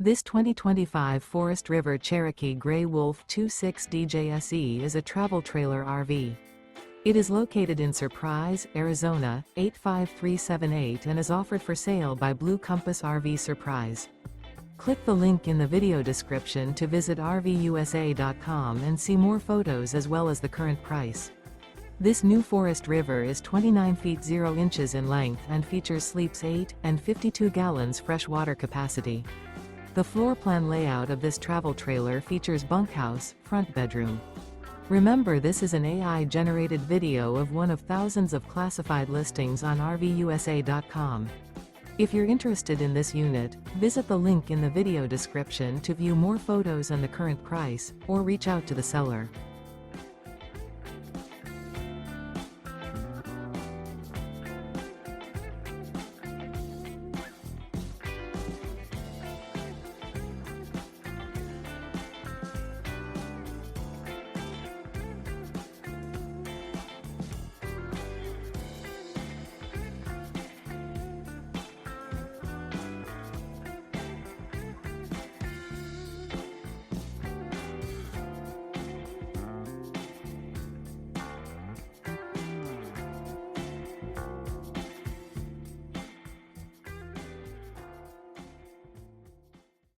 This 2025 Forest River Cherokee Grey Wolf 26DJSE is a travel trailer RV. It is located in Surprise, Arizona, 85378 and is offered for sale by Blue Compass RV Surprise. Click the link in the video description to visit RVUSA.com and see more photos as well as the current price. This new Forest River is 29 feet 0 inches in length and features sleeps 8 and 52 gallons fresh water capacity. The floor plan layout of this travel trailer features bunkhouse, front bedroom. Remember, this is an AI-generated video of one of thousands of classified listings on RVUSA.com. If you're interested in this unit, visit the link in the video description to view more photos and the current price, or reach out to the seller.